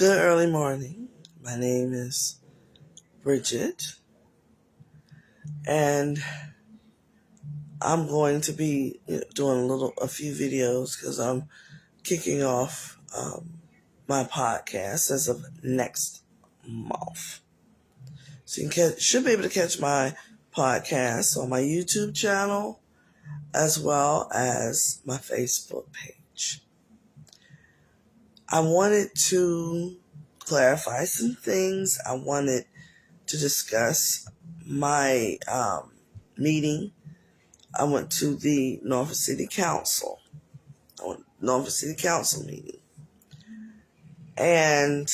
Good early morning. My name is Bridget, and I'm going to be doing a few videos because I'm kicking off my podcast as of next month. So you should be able to catch my podcast on my YouTube channel as well as my Facebook page. I wanted to clarify some things. I wanted to discuss my meeting. I went to the Norfolk City Council meeting, and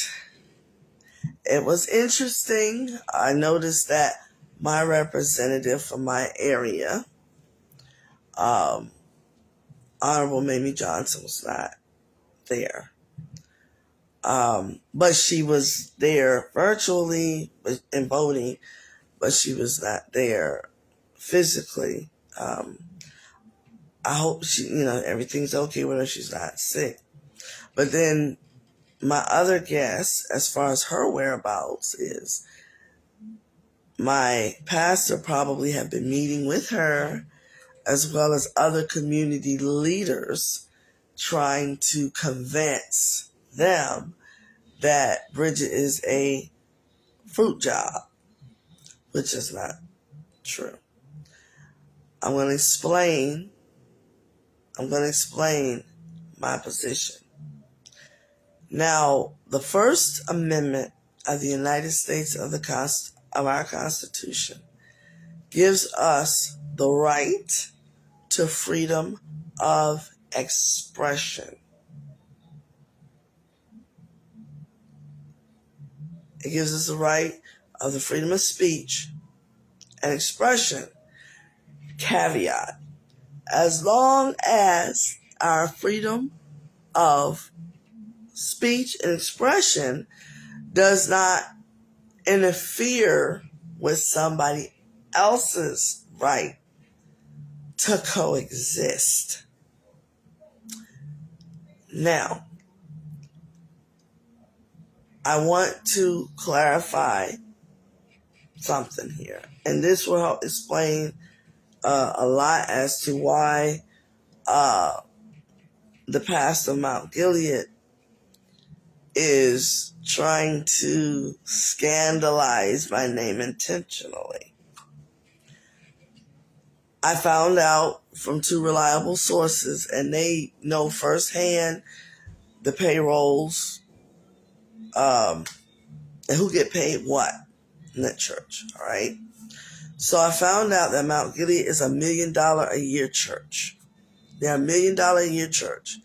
it was interesting. I noticed that my representative from my area, Honorable Mamie Johnson, was not there. But she was there virtually and voting, but she was not there physically. I hope everything's okay with her. She's not sick. But then my other guess, as far as her whereabouts, is my pastor probably had been meeting with her as well as other community leaders trying to convince them that Bridget is a fruit job, which is not true. I'm going to explain my position. Now, the First Amendment of the United States of our Constitution gives us the right to freedom of expression. It gives us the right of the freedom of speech and expression. Caveat: as long as our freedom of speech and expression does not interfere with somebody else's right to coexist. Now, I want to clarify something here, and this will help explain a lot as to why the pastor of Mount Gilead is trying to scandalize my name intentionally. I found out from two reliable sources, and they know firsthand the payrolls, and who get paid what in that church, all right? So I found out that Mount Gilead is $1 million a year church. They're $1 million a year church.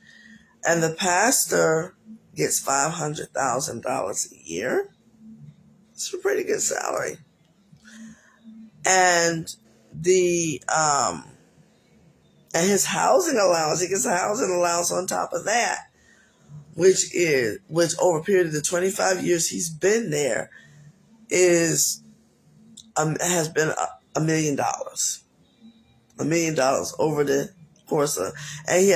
And the pastor gets $500,000 a year. It's a pretty good salary. And and his housing allowance, he gets a housing allowance on top of that, which over a period of the 25 years he's been there has been $1 million. $1 million over the course of, and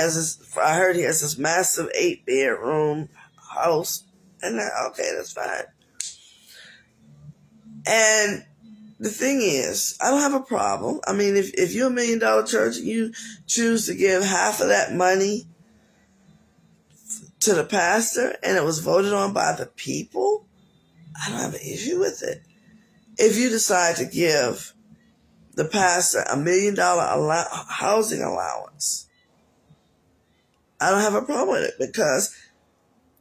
I heard he has this massive 8-bedroom house, and that's fine. And the thing is, I don't have a problem. I mean, if you're $1 million church and you choose to give half of that money to the pastor and it was voted on by the people, I don't have an issue with it. If you decide to give the pastor $1 million housing allowance, I don't have a problem with it because,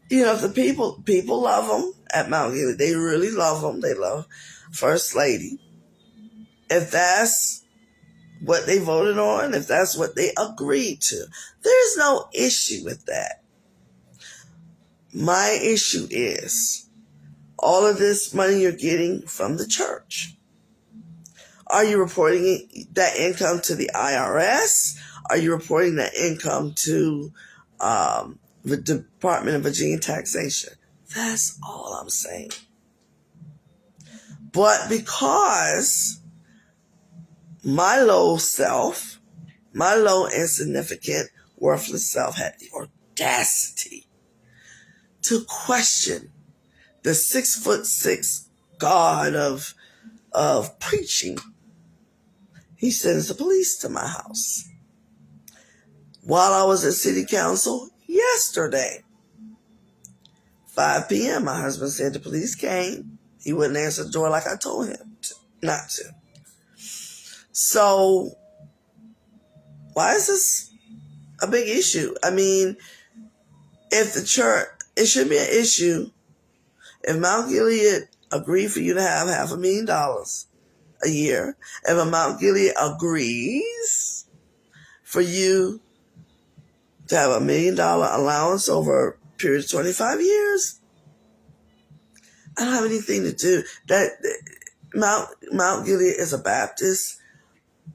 if the people love them at Mount Gilead, they really love them. They love First Lady. If that's what they voted on, if that's what they agreed to, there's no issue with that. My issue is all of this money you're getting from the church. Are you reporting that income to the IRS? Are you reporting that income to the Department of Virginia Taxation? That's all I'm saying. But because my low insignificant, worthless self had the audacity to question the 6'6" God of preaching, he sends the police to my house. While I was at city council yesterday, 5 p.m., my husband said the police came. He wouldn't answer the door like I told him not to. So, why is this a big issue? I mean, if the church, it should be an issue if Mount Gilead agreed for you to have $500,000 a year, if Mount Gilead agrees for you to have $1 million allowance over a period of 25 years, I don't have anything to do. That Mount Gilead is a Baptist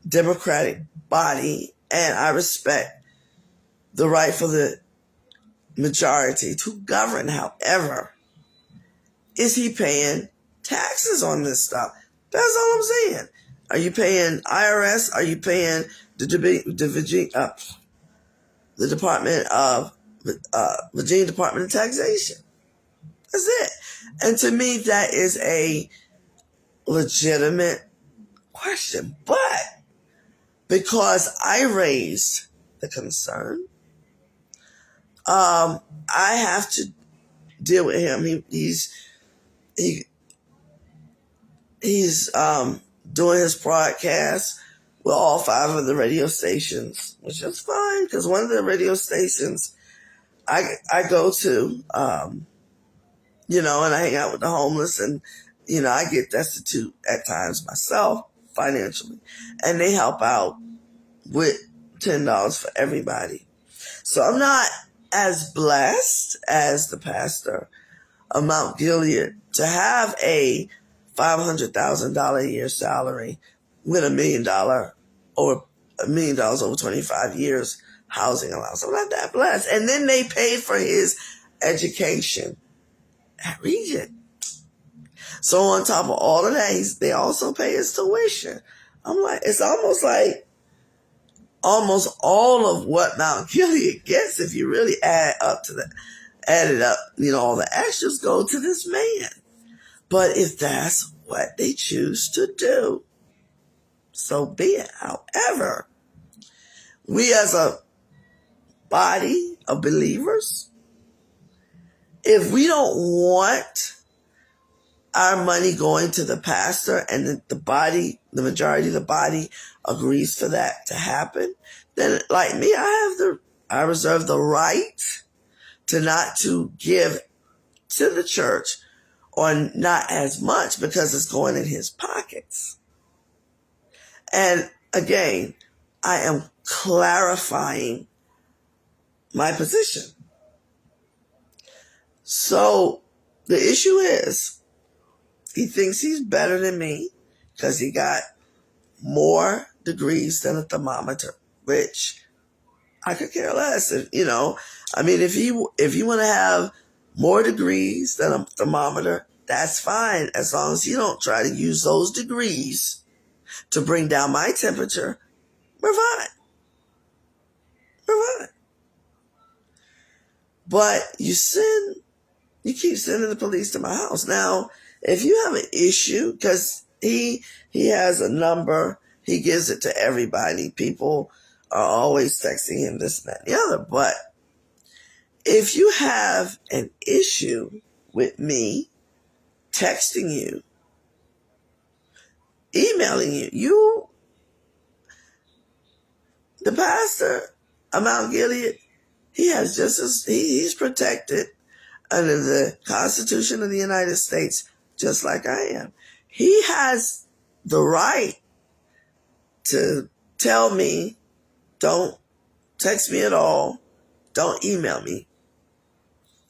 Democratic body, and I respect the right for the majority to govern. However, is he paying taxes on this stuff? That's all I'm saying. Are you paying IRS? Are you paying the Department of Virginia Department of Taxation? That's it. And to me, that is a legitimate question. But because I raised the concern, I have to deal with him. He's doing his broadcast with all 5 of the radio stations, which is fine because one of the radio stations I go to, and I hang out with the homeless, and I get destitute at times myself financially, and they help out with $10 for everybody. So I'm not as blessed as the pastor of Mount Gilead to have a $500,000 a year salary with $1 million or $1 million over 25 years housing allowance. I'm not that blessed. And then they paid for his education at Regent. So on top of all of that, they also pay his tuition. I'm like, it's almost like almost all of what Mount Gilead gets, if you really add it up, all the extras go to this man. But if that's what they choose to do, so be it. However, we as a body of believers, if we don't want our money going to the pastor and the majority of the body agrees for that to happen, then like me, I reserve the right to give to the church, or not as much because it's going in his pockets. And again, I am clarifying my position. So the issue is, he thinks he's better than me because he got more degrees than a thermometer, which I could care less. If you want to have more degrees than a thermometer, that's fine, as long as you don't try to use those degrees to bring down my temperature. We're fine. But you keep sending the police to my house. Now, if you have an issue, because he has a number, he gives it to everybody. People are always texting him this, that, and the other. But if you have an issue with me texting you, emailing you, the pastor of Mount Gilead, he's protected under the Constitution of the United States, just like I am. He has the right to tell me, don't text me at all, don't email me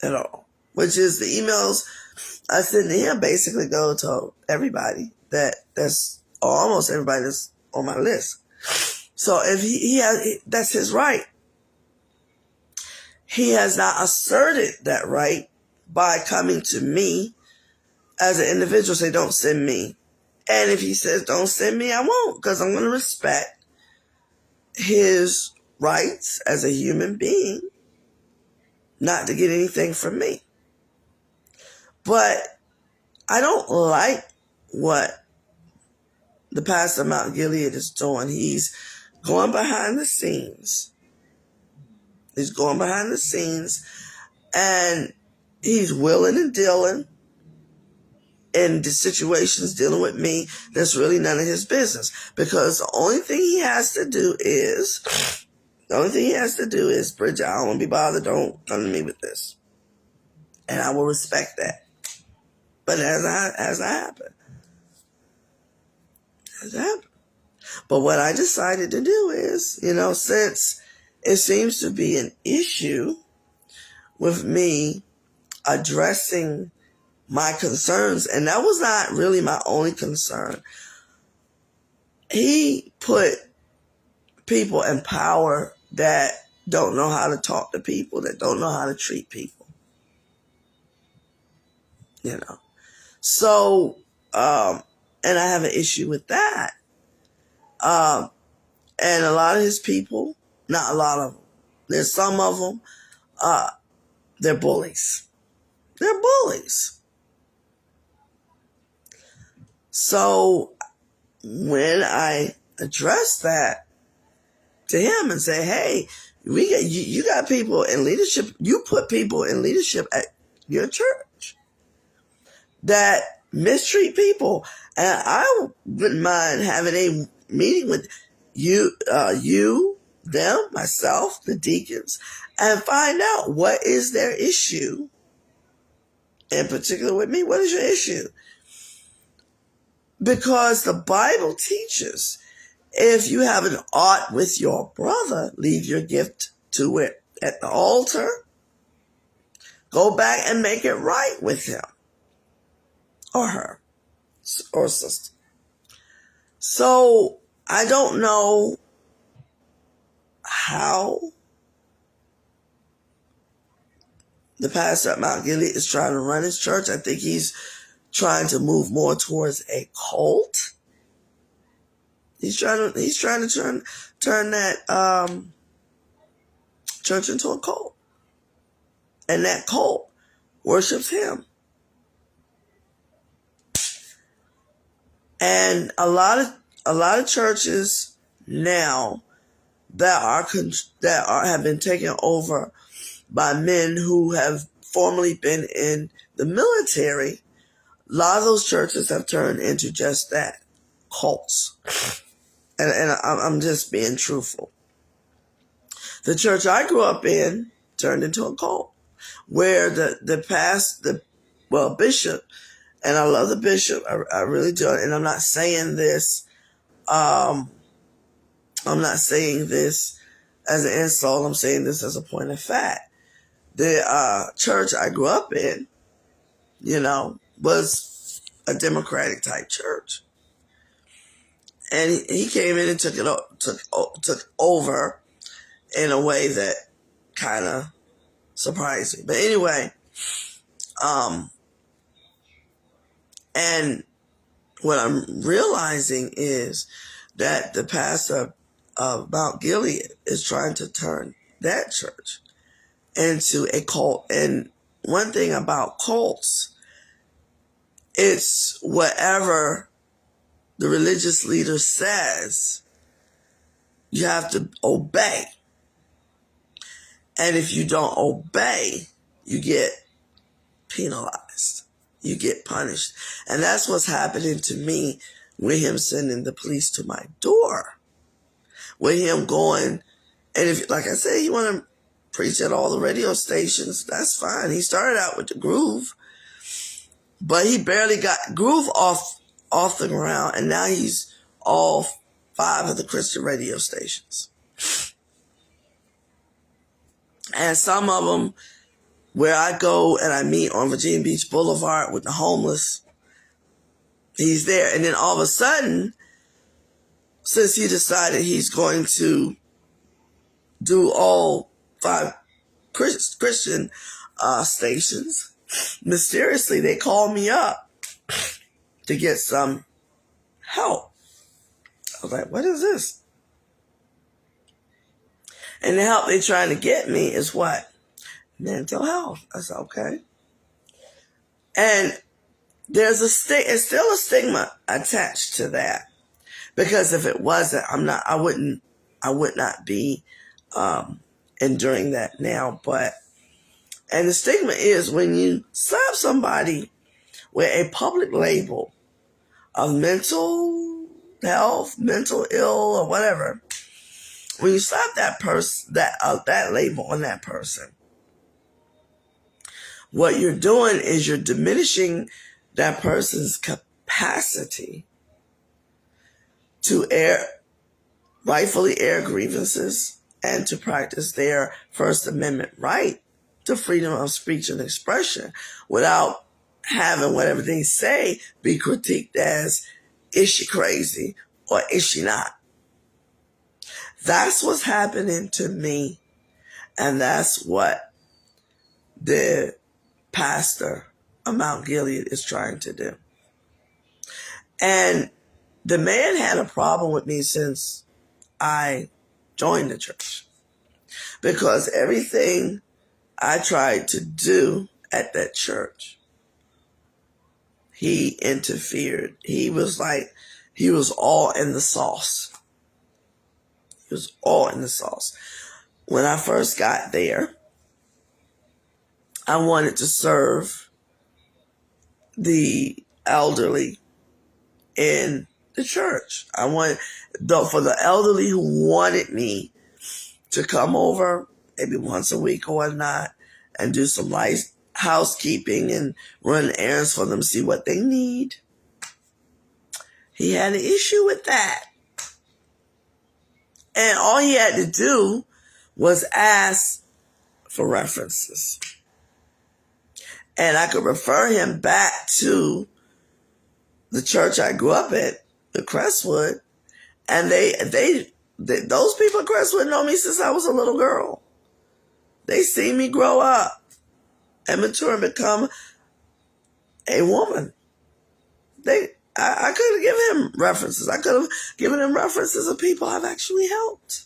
at all, which is the emails I send to him basically go to everybody that's almost everybody that's on my list. So if he has, that's his right. He has not asserted that right by coming to me as an individual, say, don't send me. And if he says, don't send me, I won't, because I'm going to respect his rights as a human being not to get anything from me. But I don't like what the pastor of Mount Gilead is doing. He's going behind the scenes. He's going behind the scenes, and he's willing and dealing in the situations dealing with me that's really none of his business. Because the only thing he has to do is, Bridget, I don't want to be bothered. Don't come to me with this. And I will respect that. But as I happen. But what I decided to do is, since it seems to be an issue with me addressing my concerns, and that was not really my only concern. He put people in power that don't know how to talk to people, that don't know how to treat people. So, and I have an issue with that. And a lot of his people, not a lot of them, there's some of them, they're bullies. They're bullies. So when I address that to him and say, hey, you got people in leadership, you put people in leadership at your church that mistreat people. And I wouldn't mind having a meeting with you, them, myself, the deacons, and find out what is their issue. In particular with me, what is your issue? Because the Bible teaches, if you have an ought with your brother, leave your gift to it at the altar. Go back and make it right with him or her or sister. So I don't know how the pastor at Mount Gilead is trying to run his church. I think he's trying to move more towards a cult. He's trying to turn that church into a cult, and that cult worships him. And a lot of churches now that have been taken over by men who have formerly been in the military. A lot of those churches have turned into just that, cults. And I'm just being truthful. The church I grew up in turned into a cult, where the bishop, and I love the bishop, I really do, and I'm not saying this, as an insult, I'm saying this as a point of fact. The church I grew up in, was a Democratic type church. And he came in and took over in a way that kind of surprised me. But anyway, and what I'm realizing is that the pastor of Mount Gilead is trying to turn that church into a cult. And one thing about cults, it's whatever the religious leader says, you have to obey. And if you don't obey, you get penalized. You get punished. And that's what's happening to me with him sending the police to my door. With him going, and if, like I said, he want to preach at all the radio stations, that's fine. He started out with the Groove, but he barely got Groove off the ground, and now he's all 5 of the Christian radio stations. And some of them, where I go and I meet on Virginia Beach Boulevard with the homeless, he's there. And then all of a sudden, since he decided he's going to do all 5 Christian stations, mysteriously they called me up to get some help. I was like, what is this? And the help they're trying to get me is what? Mental health. I said, okay. And it's still a stigma attached to that. Because if it wasn't, I would not be enduring that now. And the stigma is when you slap somebody with a public label of mental health, mental ill, or whatever, when you slap that label on that person, what you're doing is you're diminishing that person's capacity to rightfully air grievances and to practice their First Amendment right to freedom of speech and expression without having whatever they say be critiqued as, is she crazy or is she not? That's what's happening to me. And that's what the pastor of Mount Gilead is trying to do. And the man had a problem with me since I joined the church, because everything I tried to do at that church, he interfered. He was all in the sauce. He was all in the sauce. When I first got there, I wanted to serve the elderly in the church. I wanted, for the elderly who wanted me to come over maybe once a week or whatnot and do some light housekeeping and run errands for them, see what they need. He had an issue with that. And all he had to do was ask for references. And I could refer him back to the church I grew up at, the Crestwood. And those people at Crestwood know me since I was a little girl. They see me grow up and mature and become a woman. I could have given him references. I could have given him references of people I've actually helped.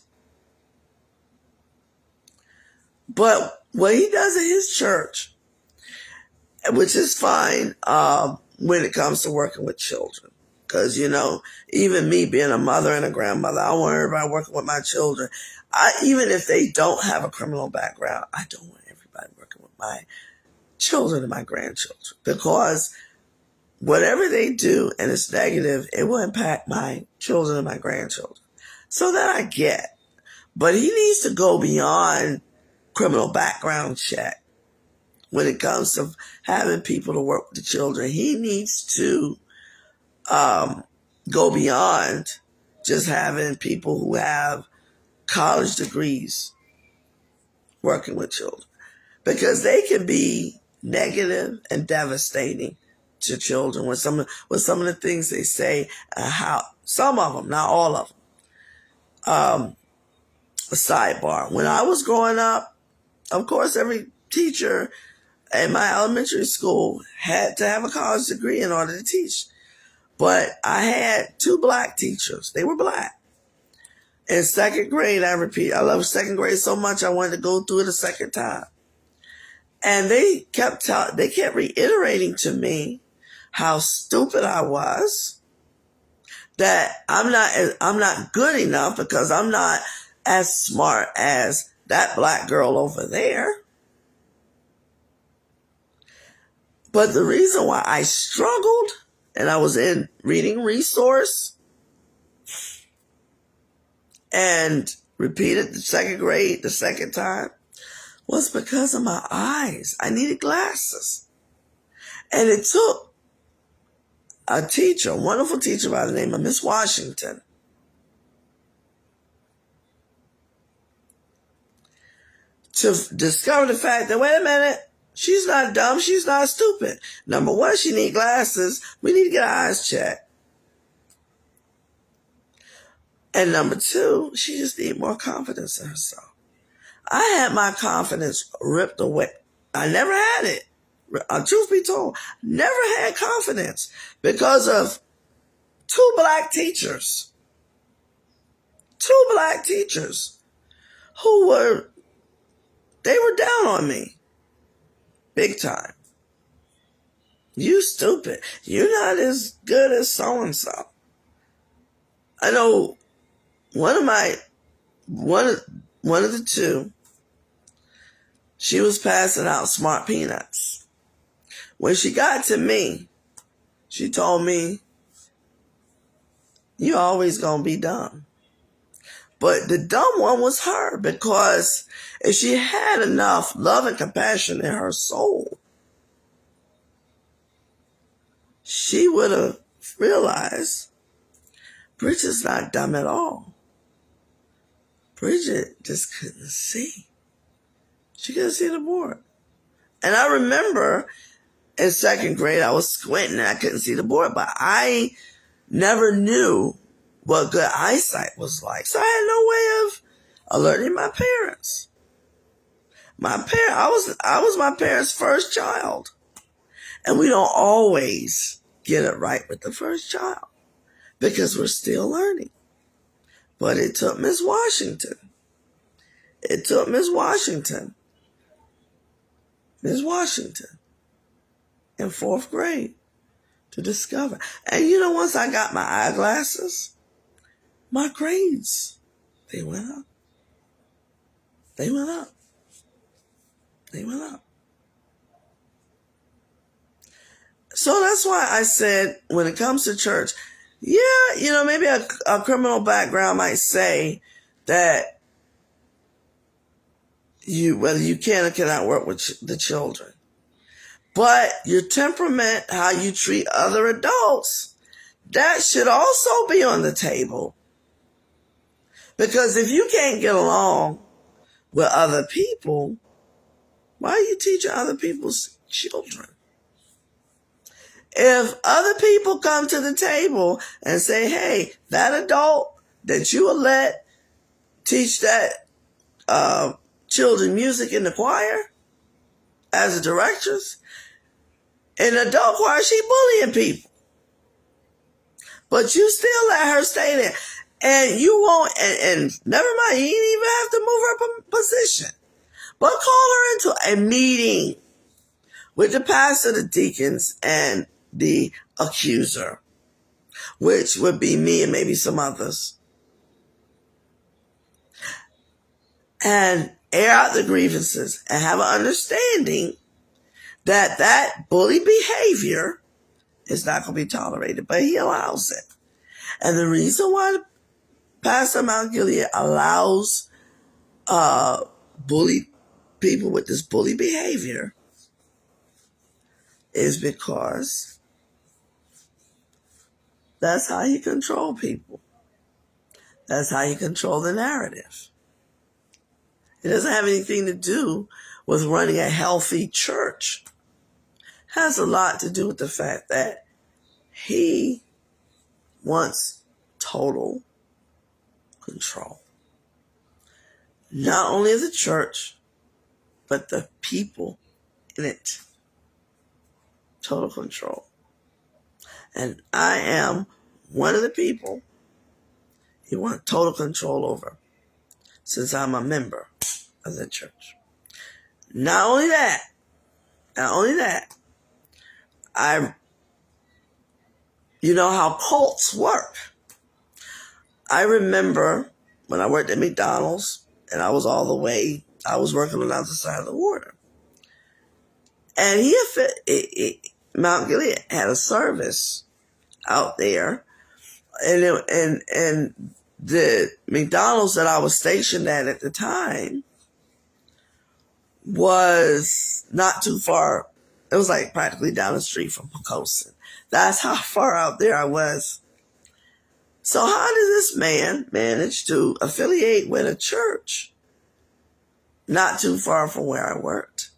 But what he does at his church, which is fine when it comes to working with children. Because, even me being a mother and a grandmother, I want everybody working with my children. Even if they don't have a criminal background, I don't want everybody working with my children and my grandchildren. Because whatever they do and it's negative, it will impact my children and my grandchildren. So that I get. But he needs to go beyond criminal background check when it comes to having people to work with the children. He needs to go beyond just having people who have college degrees working with children, because they can be negative and devastating to children with some of the things they say, how some of them, not all of them. A sidebar: when I was growing up, of course, every teacher in my elementary school had to have a college degree in order to teach. But I had 2 black teachers. They were black. In second grade, I loved second grade so much I wanted to go through it a second time. And they kept reiterating to me how stupid I was, that I'm not good enough because I'm not as smart as that black girl over there. But the reason why I struggled, and I was in reading resource and repeated the second grade the second time, was because of my eyes. I needed glasses. And it took a teacher, a wonderful teacher by the name of Miss Washington, to discover the fact that, wait a minute, she's not dumb, she's not stupid. Number one, she needs glasses. We need to get her eyes checked. And number two, she just needs more confidence in herself. I had my confidence ripped away. I never had it. Truth be told, never had confidence because of 2 black teachers. 2 black teachers who were down on me. Big time. You stupid. You're not as good as so-and-so. I know one of the two, she was passing out smart peanuts. When she got to me, she told me, you always gonna be dumb. But the dumb one was her, because if she had enough love and compassion in her soul, she would have realized Bridget's not dumb at all. Bridget just couldn't see. She couldn't see the board. And I remember in second grade, I was squinting and I couldn't see the board, but I never knew what good eyesight was like. So I had no way of alerting my parents. I was my parents' first child. And we don't always get it right with the first child because we're still learning. But it took Miss Washington. It took Miss Washington in fourth grade to discover. And once I got my eyeglasses, my grades, they went up. They went up. They went up. So that's why I said, when it comes to church, yeah, maybe a criminal background might say that whether you can or cannot work with the children. But your temperament, how you treat other adults, that should also be on the table. Because if you can't get along with other people, why are you teaching other people's children? If other people come to the table and say, hey, that adult that you will let teach that children music in the choir as a directress, in adult choir, she bullying people. But you still let her stay there. And you won't, and never mind, you didn't even have to move her position. But call her into a meeting with the pastor, the deacons, and the accuser, which would be me and maybe some others. And air out the grievances and have an understanding that bully behavior is not going to be tolerated, but he allows it. And the reason why Pastor Mount Gilead allows bully people with this bully behavior is because that's how you control people. That's how you control the narrative. It doesn't have anything to do with running a healthy church. It has a lot to do with the fact that he wants total control. Not only of the church, but the people in it. Total control. And I am one of the people he wants total control over, since I'm a member of the church. Not only that, you know how cults work. I remember when I worked at McDonald's and I was working on the other side of the water. And Mount Gilead had a service out there. And the McDonald's that I was stationed at the time was not too far. It was like practically down the street from Pocosin. That's how far out there I was. So how did this man manage to affiliate with a church not too far from where I worked?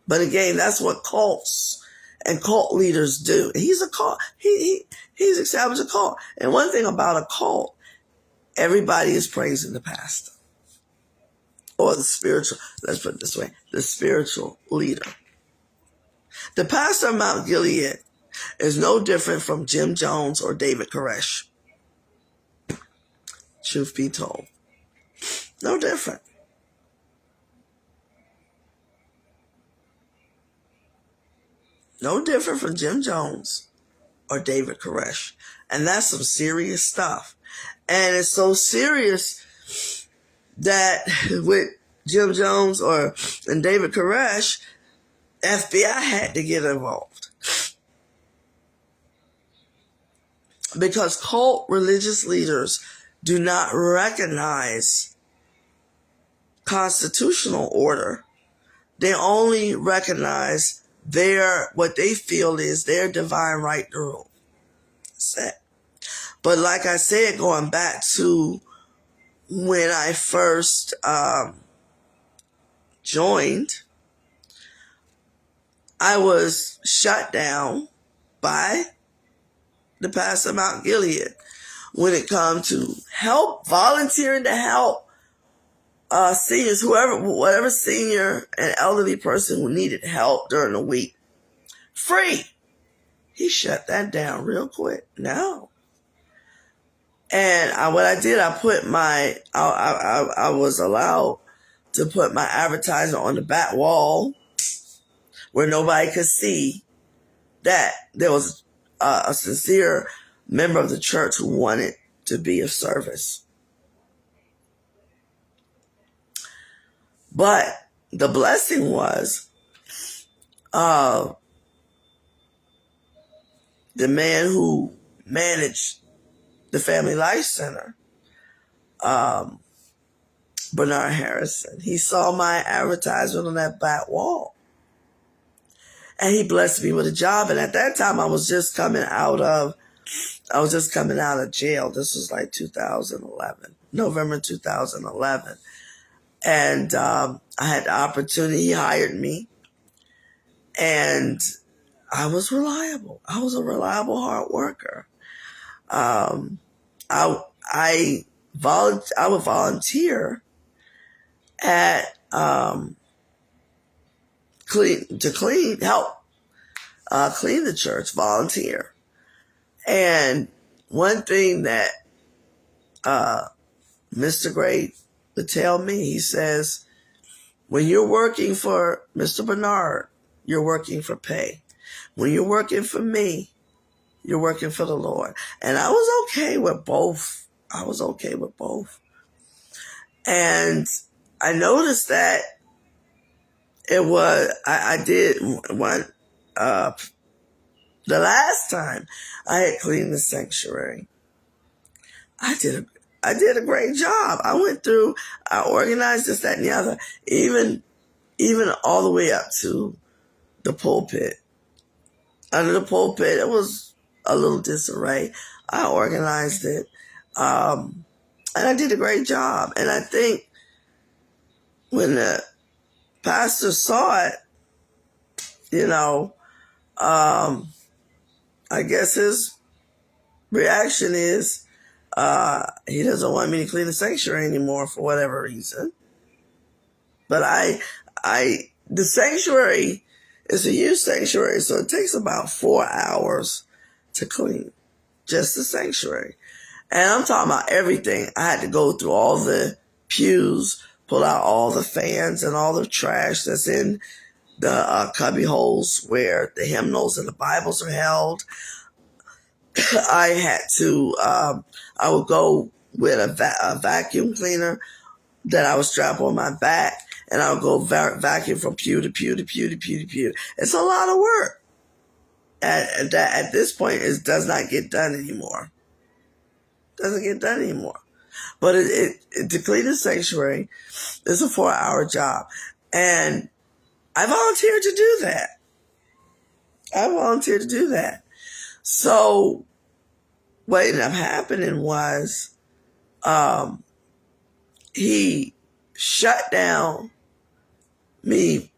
But again, that's what cults and cult leaders do. He's a cult. He's established a cult. And one thing about a cult, everybody is praising the pastor. Or the spiritual, let's put it this way, the spiritual leader. The pastor of Mount Gilead is no different from Jim Jones or David Koresh. Truth be told. No different. No different from Jim Jones or David Koresh. And that's some serious stuff. And it's so serious that with Jim Jones and David Koresh, FBI had to get involved. Because cult religious leaders do not recognize constitutional order. They only recognize what they feel is their divine right to rule. That's it. But like I said, going back to when I first joined, I was shut down by the pastor of Mount Gilead when it comes to volunteering to help seniors, whatever senior and elderly person who needed help during the week. Free. He shut that down real quick. No. And what I did, I was allowed to put my advertisement on the back wall where nobody could see that there was a sincere member of the church who wanted to be of service. But the blessing was the man who managed the Family Life Center, Bernard Harrison. He saw my advertisement on that back wall. And he blessed me with a job. And at that time, I was just coming out of jail. This was like 2011, November 2011. And I had the opportunity. He hired me. And I was reliable. I was a reliable hard worker. I would volunteer at help clean the church, volunteer. And one thing that Mr. Gray would tell me, he says, when you're working for Mr. Bernard, you're working for pay. When you're working for me, you're working for the Lord. And I was okay with both. And I noticed that I did one, the last time I had cleaned the sanctuary, I did a great job. I organized this, that, and the other, even all the way up to the pulpit. Under the pulpit, it was a little disarray. I organized it. And I did a great job. And I think when the pastor saw it, I guess his reaction is he doesn't want me to clean the sanctuary anymore for whatever reason. But the sanctuary is a youth sanctuary, so it takes about 4 hours to clean just the sanctuary. And I'm talking about everything. I had to go through all the pews, pull out all the fans and all the trash that's in the cubby holes where the hymnals and the Bibles are held. I would go with a vacuum cleaner that I would strap on my back, and I would go vacuum from pew to pew to pew to pew to pew. It's a lot of work. At this point, it does not get done anymore. Doesn't get done anymore. But to clean the sanctuary is a 4-hour job. And I volunteered to do that. So what ended up happening was he shut down me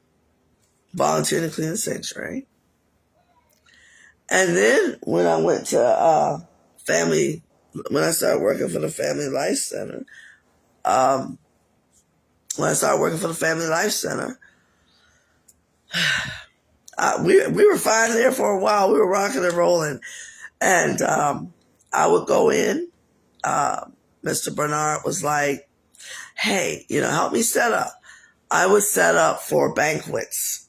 volunteering to clean the sanctuary. And then when I went to when I started working for the Family Life Center, we were fine there for a while. We were rocking and rolling. And I would go in. Mr. Bernard was like, hey, help me set up. I would set up for banquets.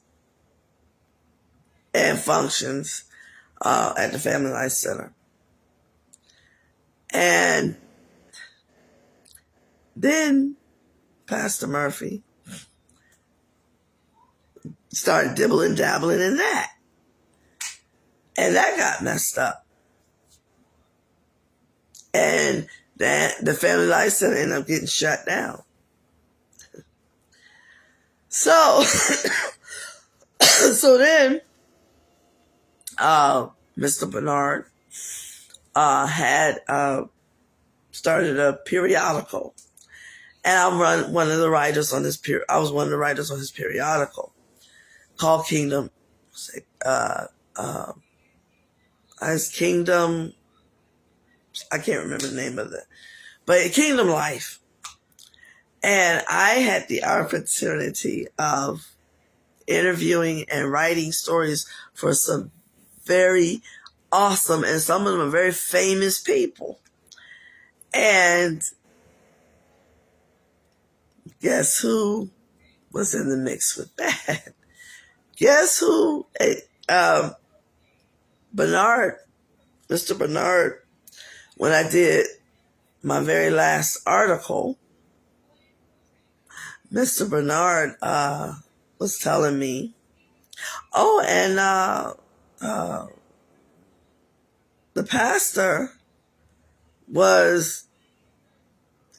and functions at the Family Life Center. And then Pastor Murphy started dibbling dabbling in that. And that got messed up. And the Family Life Center ended up getting shut down. So, so then, Mr. Bernard had started a periodical, and I was one of the writers on his periodical called Kingdom. As Kingdom, I can't remember the name of it, but Kingdom Life. And I had the opportunity of interviewing and writing stories for some very awesome, and some of them are very famous people. And guess who was in the mix with that? Guess who? Bernard, Mr. Bernard, when I did my very last article, Mr. Bernard was telling me, oh, and the pastor was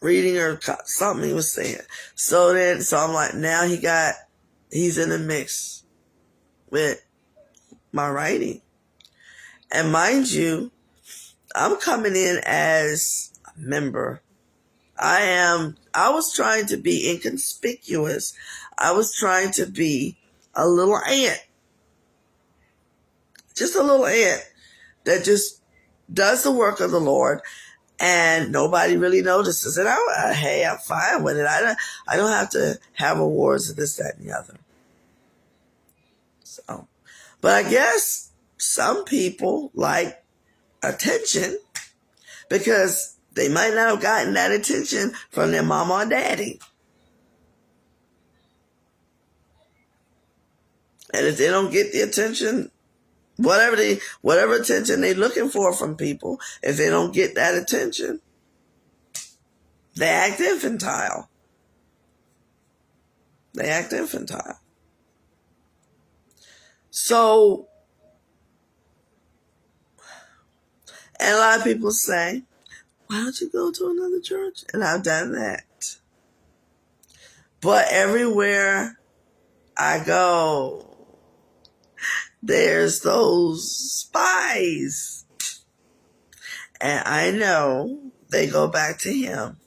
reading or something he was saying. So I'm like, now he's in the mix with my writing. And mind you, I'm coming in as a member. I was trying to be inconspicuous. I was trying to be a little ant. Just a little ant that just does the work of the Lord, and nobody really notices it. Hey, I'm fine with it. I don't have to have awards of this, that, and the other. So, but I guess some people like attention because they might not have gotten that attention from their mama or daddy. And if they don't get the attention, whatever attention they're looking for from people, if they don't get that attention, they act infantile. They act infantile. So, and a lot of people say, why don't you go to another church? And I've done that. But everywhere I go, there's those spies. And I know they go back to him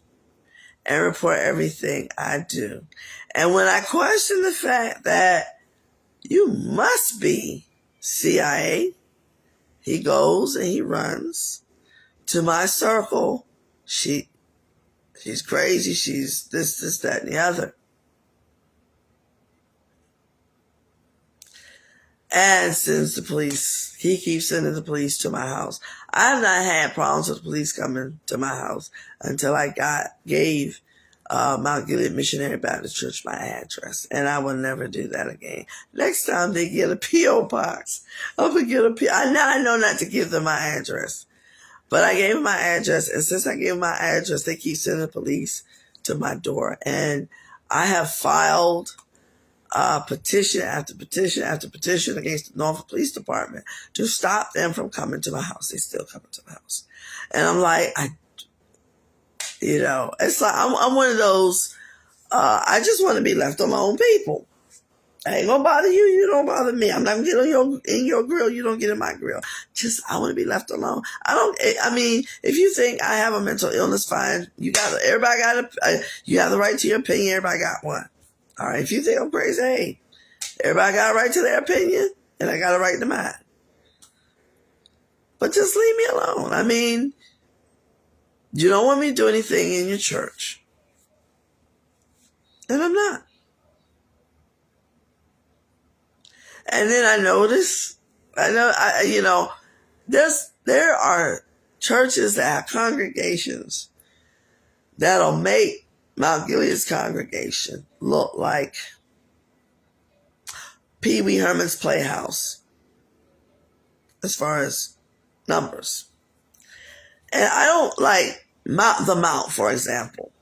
and report everything I do. And when I question the fact that you must be CIA, he goes and he runs to my circle. She's crazy. She's this, that, and the other. And sends the police. He keeps sending the police to my house. I've not had problems with the police coming to my house until I gave Mount Gilead Missionary Baptist Church my address. And I will never do that again. Next time they get a P.O. box, I'm going to get a P.O. I know not to give them my address. But I gave them my address. And since I gave them my address, they keep sending the police to my door. And I have filed petition after petition after petition against the Norfolk Police Department to stop them from coming to my house. They still coming to my house. And I'm like, it's like, I'm one of those, I just want to be left alone people. I ain't gonna bother you, you don't bother me. I'm not gonna get in your grill, you don't get in my grill. I want to be left alone. If you think I have a mental illness, fine. You have the right to your opinion, everybody got one. All right, if you think I'm crazy, hey, everybody got a right to their opinion, and I got a right to mine. But just leave me alone. You don't want me to do anything in your church. And I'm not. And then I notice, there are churches that have congregations that'll make Mount Gilead's congregation look like Pee Wee Herman's Playhouse. as far as numbers. And I don't like the Mount, for example.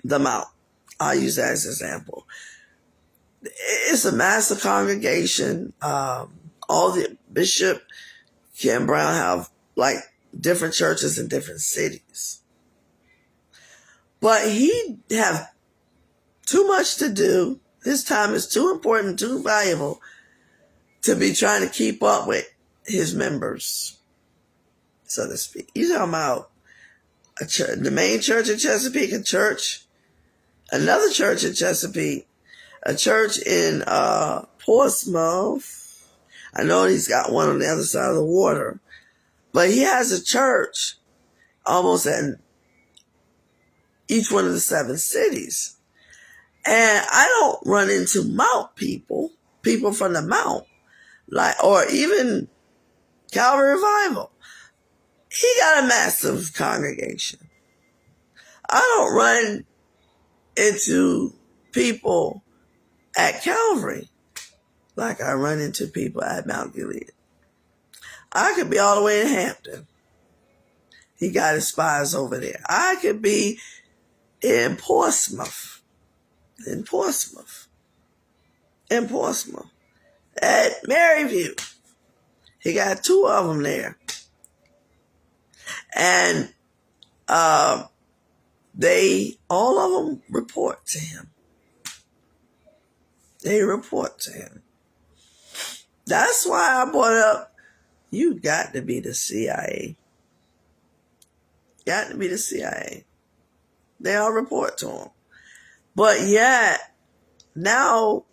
The Mount. I'll use that as an example. It's a massive congregation. All the Bishop Ken Brown have like different churches in different cities. But he have too much to do. His time is too important, too valuable to be trying to keep up with his members, so to speak. You talking about a church, the main church in Chesapeake, a church, another church in Chesapeake, a church in Portsmouth. I know he's got one on the other side of the water, but he has a church almost in each one of the 7 cities. And I don't run into Mount people from the Mount, like, or even Calvary Revival. He got a massive congregation. I don't run into people at Calvary like I run into people at Mount Gilead. I could be all the way in Hampton. He got his spies over there. I could be in Portsmouth. At Maryview. He got 2 of them there. And all of them report to him. They report to him. That's why I brought up, you got to be the CIA. Got to be the CIA. They all report to him. But yet, now,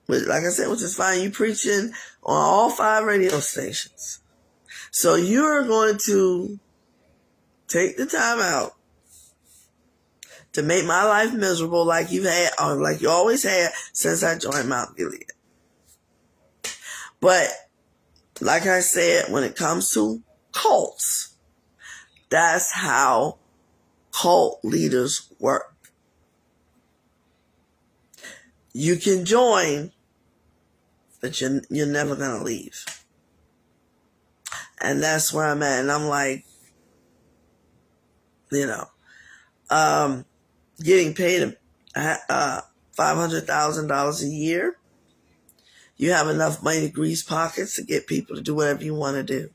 like I said, which is fine, you preaching on all 5 radio stations. So you're going to take the time out to make my life miserable like you've had, or like you always had since I joined Mount Gilead. But like I said, when it comes to cults, that's how cult leaders work. You can join, but you're never going to leave. And that's where I'm at. And I'm like, getting paid $500,000 a year. You have enough money to grease pockets to get people to do whatever you want to do.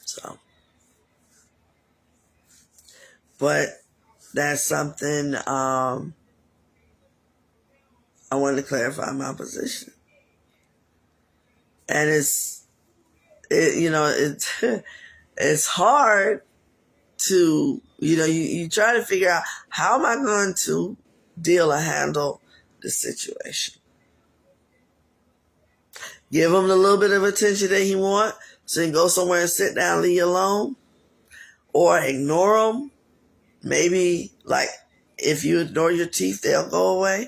So, but that's something I wanted to clarify my position. And it's hard to, you try to figure out, how am I going to deal or handle the situation? Give him the little bit of attention that he wants, so he can go somewhere and sit down and leave you alone? Or ignore him? Maybe, like, if you ignore your teeth, they'll go away.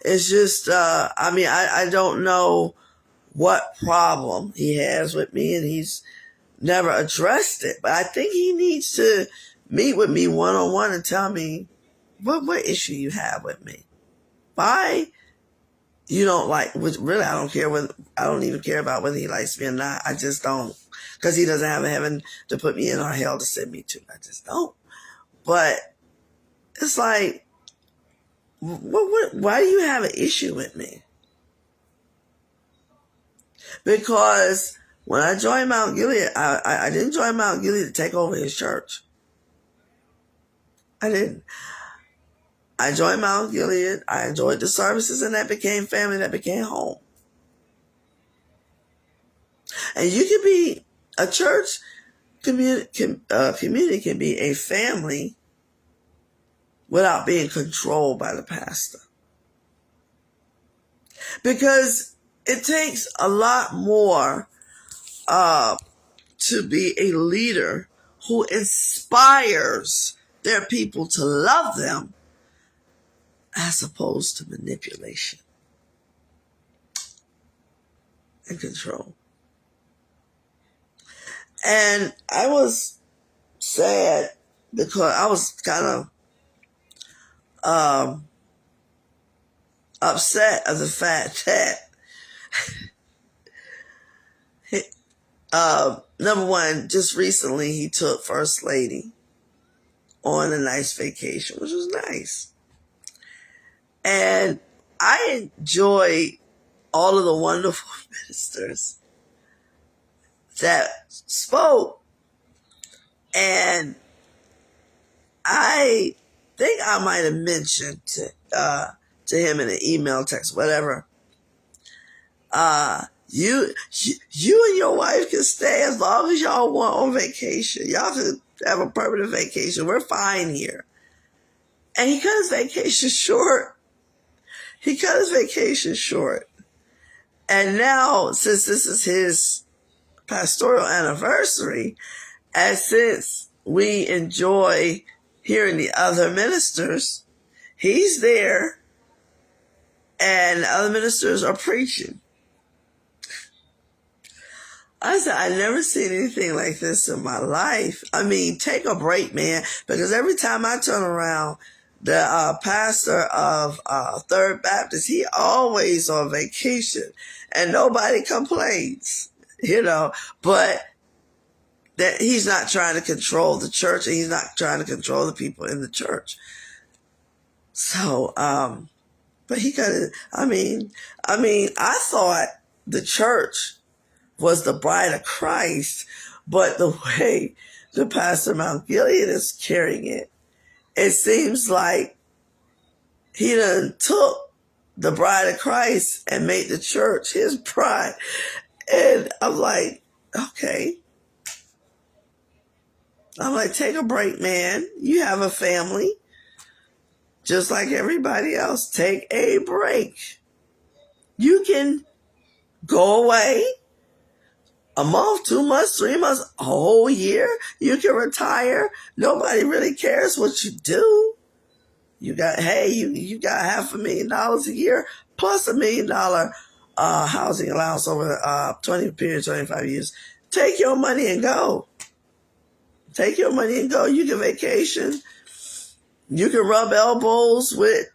It's just, I don't know what problem he has with me, and he's never addressed it. But I think he needs to meet with me one-on-one and tell me what issue you have with me. Why you don't like, which really I don't even care about whether he likes me or not. I just don't. Because he doesn't have a heaven to put me in or hell to send me to. I just don't. But it's like, why do you have an issue with me? Because when I joined Mount Gilead, I didn't join Mount Gilead to take over his church. I didn't. I joined Mount Gilead. I enjoyed the services, and that became family. That became home. And you can be a church community can be a family without being controlled by the pastor. Because it takes a lot more to be a leader who inspires their people to love them, as opposed to manipulation and control. And I was sad because I was kind of upset of the fact that Number one, just recently he took First Lady on a nice vacation, which was nice. And I enjoy all of the wonderful ministers that spoke. And I think I might have mentioned to him in an email, text, whatever. You and your wife can stay as long as y'all want on vacation. Y'all can have a permanent vacation. We're fine here. And he cut his vacation short. And now, since this is his pastoral anniversary, and since we enjoy hearing the other ministers, he's there and the other ministers are preaching. I said, I never seen anything like this in my life. I mean, take a break, man, because every time I turn around, the pastor of Third Baptist, he always on vacation and nobody complains, but that he's not trying to control the church and he's not trying to control the people in the church. So, but he got it. I mean, I thought the church was the bride of Christ, but the way the Pastor Mount Gilead is carrying it, it seems like he done took the bride of Christ and made the church his bride. And I'm like, okay. I'm like, take a break, man. You have a family. Just like everybody else, take a break. You can go away a month, 2 months, 3 months, a whole year. You can retire. Nobody really cares what you do. You got $500,000 a year plus $1 million housing allowance over 25 years. Take your money and go. You can vacation. You can rub elbows with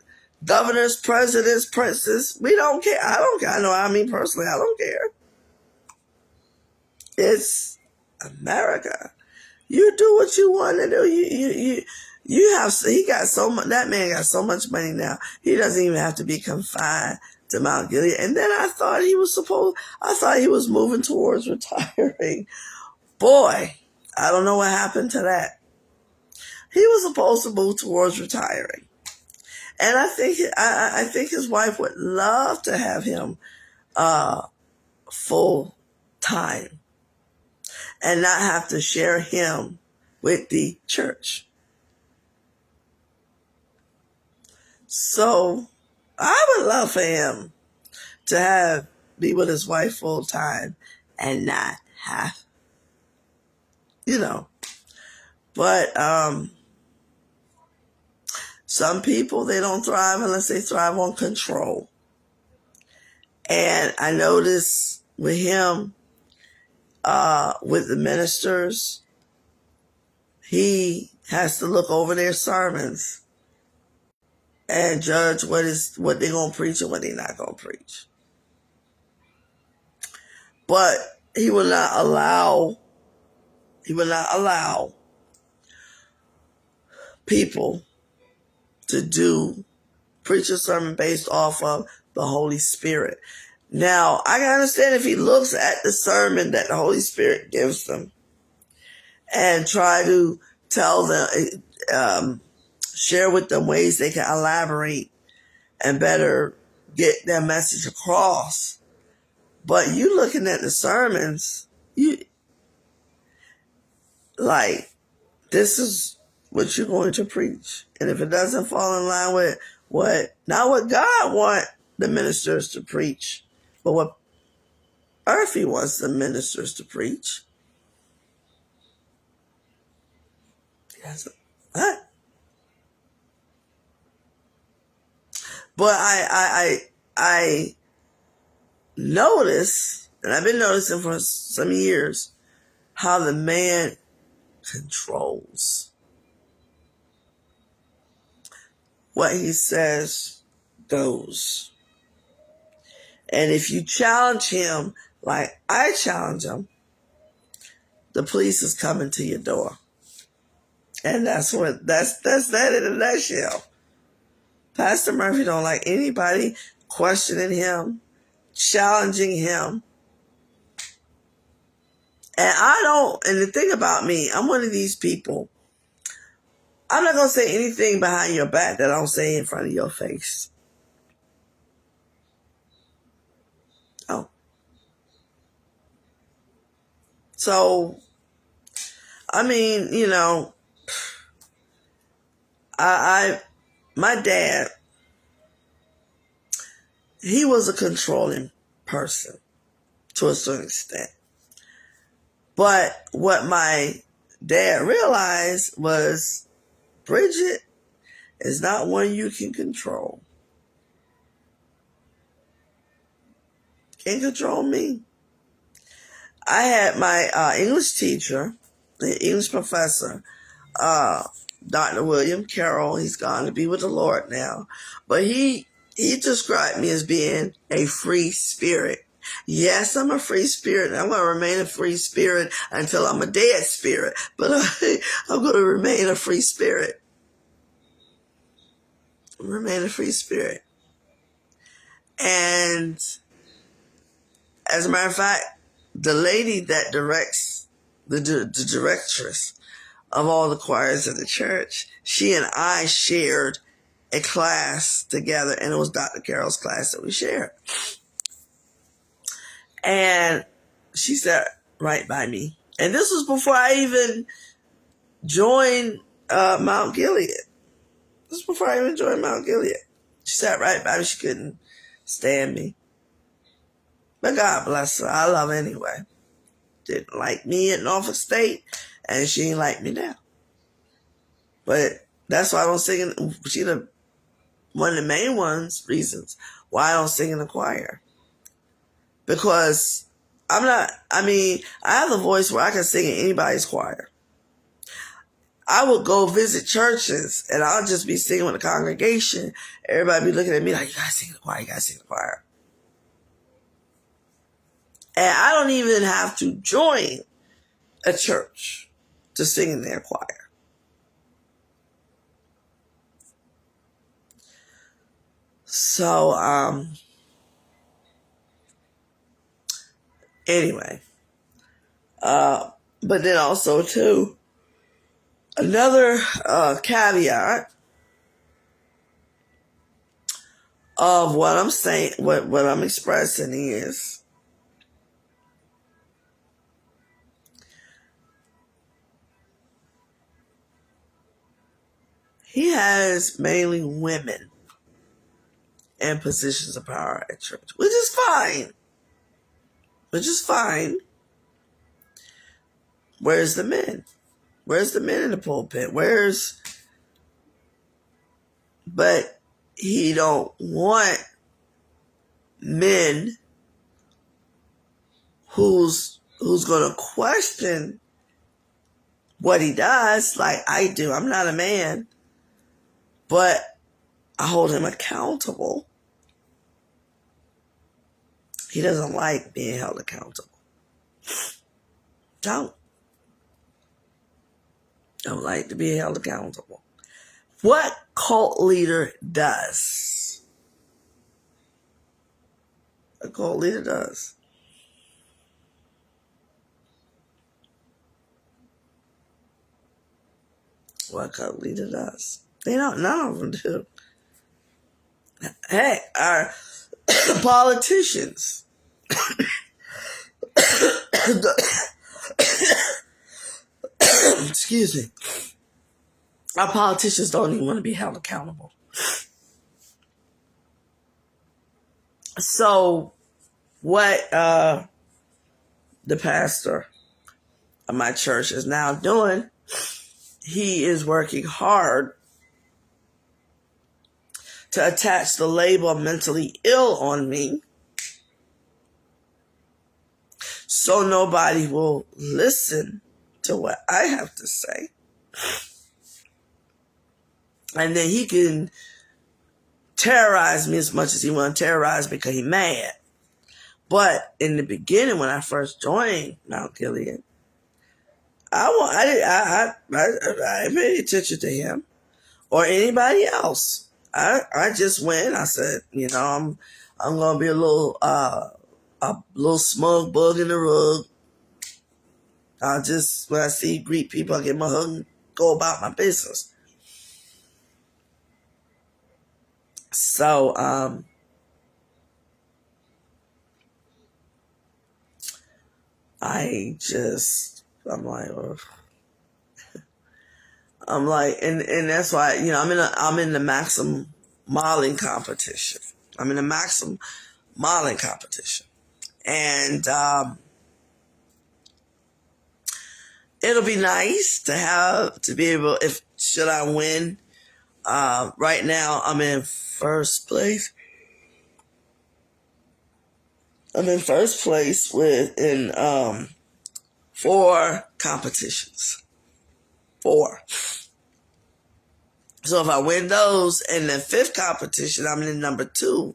governors, presidents, princes. We don't care. I don't care. Personally, I don't care. It's America. You do what you want to do. He got so much, that man got so much money now. He doesn't even have to be confined to Mount Gilead. And then I thought he was moving towards retiring. Boy, I don't know what happened to that. He was supposed to move towards retiring. And I think his wife would love to have him full time and not have to share him with the church. So I would love for him to be with his wife full time and not have, But some people, they don't thrive unless they thrive on control. And I noticed with him, with the ministers, he has to look over their sermons and judge what they're going to preach and what they're not going to preach. But he will not allow people to preach a sermon based off of the Holy Spirit. Now, I can understand if he looks at the sermon that the Holy Spirit gives them and try to tell them, share with them ways they can elaborate and better get their message across. But you looking at the sermons, this is what you're going to preach. And if it doesn't fall in line with not what God wants the ministers to preach, but what earthy wants the ministers to preach. Yes. What? But I notice, and I've been noticing for some years, how the man controls. What he says goes. And if you challenge him like I challenge him, the police is coming to your door. And that's that in a nutshell. Pastor Murphy don't like anybody questioning him, challenging him. And the thing about me, I'm one of these people. I'm not going to say anything behind your back that I don't say in front of your face. Oh. So, I mean, you know, my dad, he was a controlling person to a certain extent. But what my dad realized was, Bridget is not one you can control. Can't control me. I had my English teacher, the English professor, Dr. William Carroll. He's gone to be with the Lord now. But he described me as being a free spirit. Yes, I'm a free spirit, and I'm going to remain a free spirit until I'm a dead spirit. But I'm going to remain a free spirit. Remain a free spirit. And as a matter of fact, the lady that directs, the directress of all the choirs in the church, she and I shared a class together, and it was Dr. Carroll's class that we shared. And she sat right by me. And this was before I even joined Mount Gilead. This was before I even joined Mount Gilead. She sat right by me. She couldn't stand me. But God bless her. I love her anyway. Didn't like me at Norfolk State, and she ain't like me now. But that's why I don't sing. She's one of the main reasons why I don't sing in the choir. Because I have a voice where I can sing in anybody's choir. I would go visit churches, and I'll just be singing with the congregation. Everybody be looking at me like, you gotta sing in the choir, you gotta sing in the choir. And I don't even have to join a church to sing in their choir. So, anyway. But then also, too, another caveat of what I'm saying, what I'm expressing is, he has mainly women in positions of power at church, which is fine. Where's the men? Where's the men in the pulpit? But he don't want men who's going to question what he does like I do. I'm not a man, but I hold him accountable. He doesn't like being held accountable. Don't like to be held accountable. What cult leader does? A cult leader does. What cult leader does? They don't. None of them do. Hey, our politicians. Excuse me. Our politicians don't even want to be held accountable. So, what the pastor of my church is now doing, he is working hard to attach the label mentally ill on me, so nobody will listen to what I have to say. And then he can terrorize me as much as he want to terrorize me because he's mad. But in the beginning, when I first joined Mount Gilead, I didn't pay attention to him or anybody else. I just went. I said, I'm gonna be a little smug bug in the rug. I just, when I see greet people, I get my hug and go about my business. So I'm like, and that's why, I'm in the Maxim modeling competition. I'm in the Maxim modeling competition, and it'll be nice to be able, if should I win. Right now, I'm in first place. I'm in first place in 4 competitions. 4. So if I win those, in the 5th competition, I'm in number 2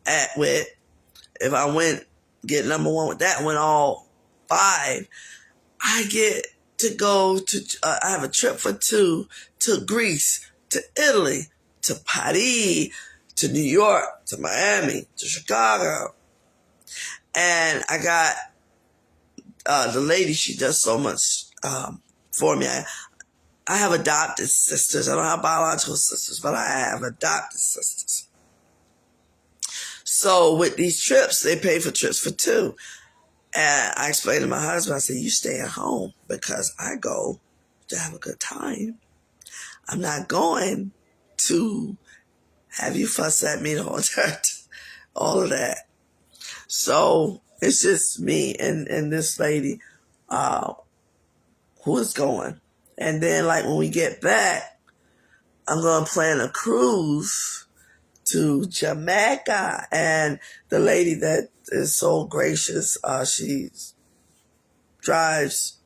if I get number 1 with that, win all 5, I get to go to, I have a trip for 2 to Greece, to Italy, to Paris, to New York, to Miami, to Chicago. And I got the lady, she does so much for me. I have adopted sisters. I don't have biological sisters, but I have adopted sisters. So with these trips, they pay for trips for 2. And I explained to my husband, I said, you stay at home because I go to have a good time. I'm not going to have you fuss at me the whole time, all of that. So it's just me and this lady who is going. And then, like, when we get back, I'm going to plan a cruise to Jamaica. And the lady that is so gracious, she drives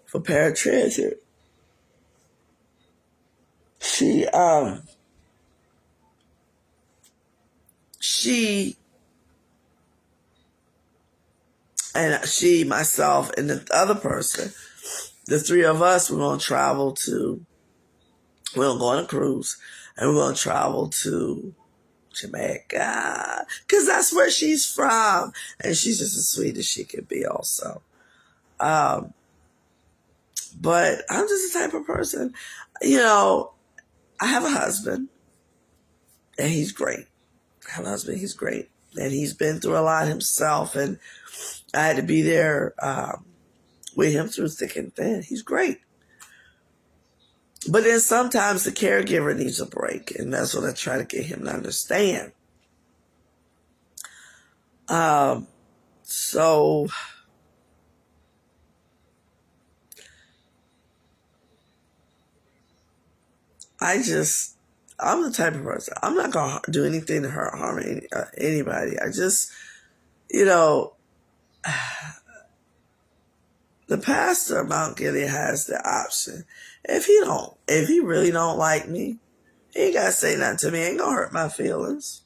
for paratransit. She, myself, and the other person, the 3 of us, we're going to go on a cruise, and we're going to travel to Jamaica, because that's where she's from, and she's just as sweet as she can be also. But I'm just the type of person, I have a husband, and he's great. He's great. And he's been through a lot himself, and I had to be there with him through thick and thin. He's great. But then sometimes the caregiver needs a break, and that's what I try to get him to understand. So I'm the type of person, I'm not going to do anything to harm anybody. I just, the pastor of Mount Gilead has the option. If he really don't like me, he ain't got to say nothing to me. He ain't going to hurt my feelings.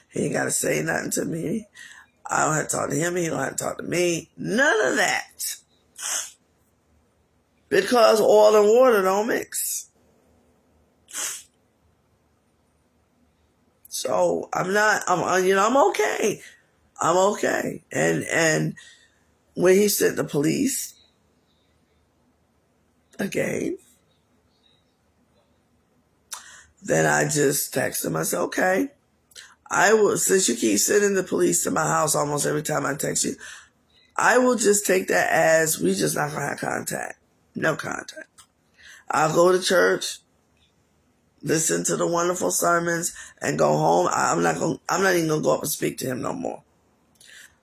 He ain't got to say nothing to me. I don't have to talk to him. He don't have to talk to me. None of that. Because oil and water don't mix. So I'm okay. I'm okay. And when he sent the police again, then I just texted him. I said, okay, since you keep sending the police to my house almost every time I text you, I will just take that as we just not gonna have contact. No contact. I'll go to church, listen to the wonderful sermons, and go home. I'm not even gonna go up and speak to him no more.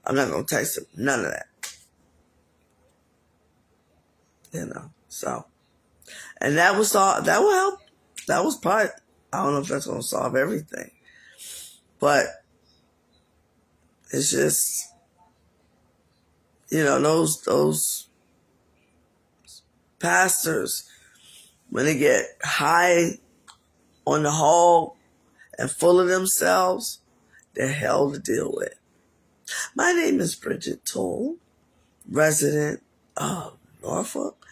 I'm not gonna text him. None of that. So, and that will help. That was part. I don't know if that's gonna solve everything, but it's just, those pastors, when they get high on the hog and full of themselves, they're hell to deal with. My name is Bridget Toll, resident of Norfolk,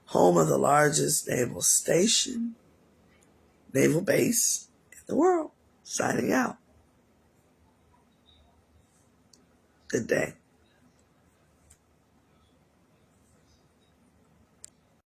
home of the largest naval station, naval base in the world. Signing out. Good day.